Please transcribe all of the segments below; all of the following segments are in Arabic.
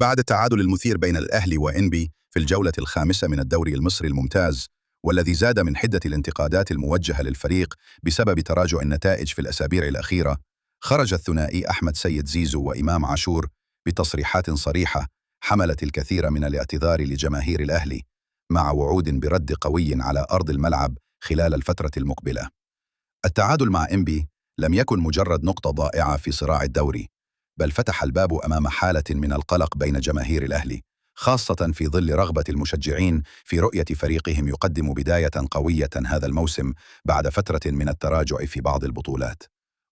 بعد التعادل المثير بين الأهلي وإنبي في الجولة الخامسة من الدوري المصري الممتاز، والذي زاد من حدة الانتقادات الموجهة للفريق بسبب تراجع النتائج في الأسابيع الأخيرة، خرج الثنائي أحمد سيد زيزو وإمام عاشور بتصريحات صريحة حملت الكثير من الاعتذار لجماهير الأهلي، مع وعود برد قوي على أرض الملعب خلال الفترة المقبلة. التعادل مع إنبي لم يكن مجرد نقطة ضائعة في صراع الدوري، بل فتح الباب أمام حالة من القلق بين جماهير الأهلي، خاصة في ظل رغبة المشجعين في رؤية فريقهم يقدم بداية قوية هذا الموسم بعد فترة من التراجع في بعض البطولات.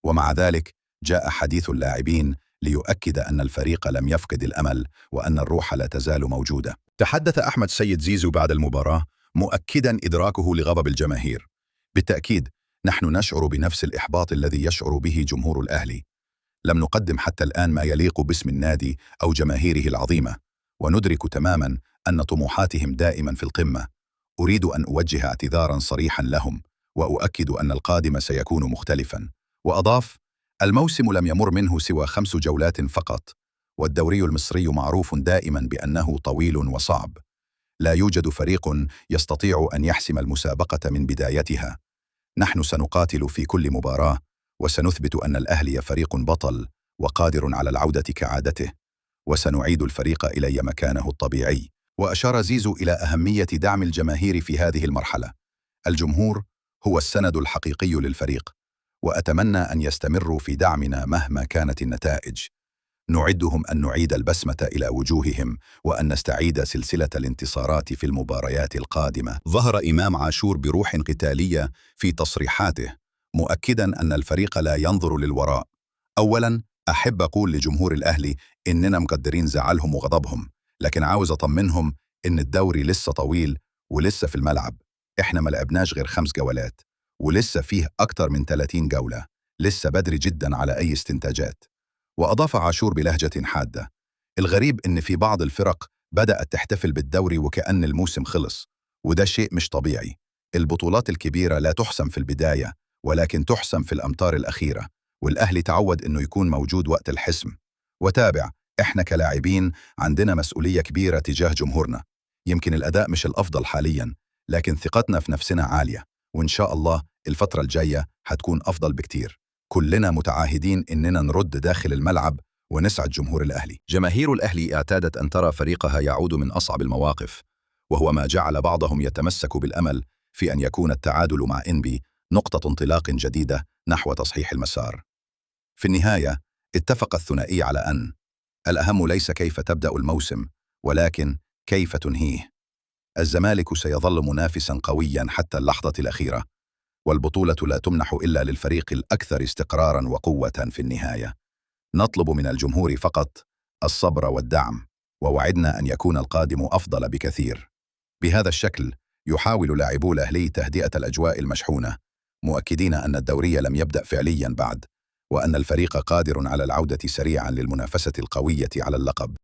ومع ذلك جاء حديث اللاعبين ليؤكد أن الفريق لم يفقد الأمل وأن الروح لا تزال موجودة. تحدث أحمد سيد زيزو بعد المباراة مؤكدا إدراكه لغضب الجماهير. بالتأكيد نحن نشعر بنفس الإحباط الذي يشعر به جمهور الأهلي. لم نقدم حتى الآن ما يليق باسم النادي أو جماهيره العظيمة، وندرك تماما أن طموحاتهم دائما في القمة. أريد أن أوجه اعتذارا صريحا لهم، وأؤكد أن القادم سيكون مختلفا. وأضاف: الموسم لم يمر منه سوى 5 جولات فقط، والدوري المصري معروف دائما بأنه طويل وصعب. لا يوجد فريق يستطيع أن يحسم المسابقة من بدايتها. نحن سنقاتل في كل مباراة، وسنثبت أن الأهلي فريق بطل وقادر على العودة كعادته، وسنعيد الفريق إلى مكانه الطبيعي. وأشار زيزو إلى أهمية دعم الجماهير في هذه المرحلة. الجمهور هو السند الحقيقي للفريق، وأتمنى أن يستمروا في دعمنا مهما كانت النتائج. نعدهم أن نعيد البسمة إلى وجوههم وأن نستعيد سلسلة الانتصارات في المباريات القادمة. ظهر إمام عاشور بروح قتالية في تصريحاته، مؤكدا أن الفريق لا ينظر للوراء. أولا، أحب أقول لجمهور الأهلي إننا مقدرين زعلهم وغضبهم، لكن عاوز أطمنهم إن الدوري لسه طويل ولسه في الملعب. إحنا ما لعبناش غير 5 جولات، ولسه فيه أكتر من 30 جولة، لسه بدري جدا على أي استنتاجات. وأضاف عاشور بلهجة حادة: الغريب إن في بعض الفرق بدأت تحتفل بالدوري وكأن الموسم خلص، وده شيء مش طبيعي. البطولات الكبيرة لا تحسم في البداية، ولكن تحسم في الأمتار الأخيرة، والأهلي تعود إنه يكون موجود وقت الحسم. وتابع: إحنا كلاعبين عندنا مسؤولية كبيرة تجاه جمهورنا. يمكن الأداء مش الأفضل حاليا، لكن ثقتنا في نفسنا عالية، وإن شاء الله الفترة الجاية هتكون أفضل بكتير. كلنا متعاهدين إننا نرد داخل الملعب ونسعد جمهور الأهلي. جماهير الأهلي اعتادت أن ترى فريقها يعود من أصعب المواقف، وهو ما جعل بعضهم يتمسك بالأمل في أن يكون التعادل مع إنبي نقطة انطلاق جديدة نحو تصحيح المسار. في النهاية اتفق الثنائي على أن الأهم ليس كيف تبدأ الموسم، ولكن كيف تنهيه. الزمالك سيظل منافسا قويا حتى اللحظة الأخيرة، والبطولة لا تمنح إلا للفريق الأكثر استقراراً وقوة. في النهاية نطلب من الجمهور فقط الصبر والدعم، ووعدنا أن يكون القادم أفضل بكثير. بهذا الشكل يحاول لاعبو الأهلي تهدئة الأجواء المشحونة، مؤكدين أن الدوري لم يبدأ فعلياً بعد، وأن الفريق قادر على العودة سريعاً للمنافسة القوية على اللقب.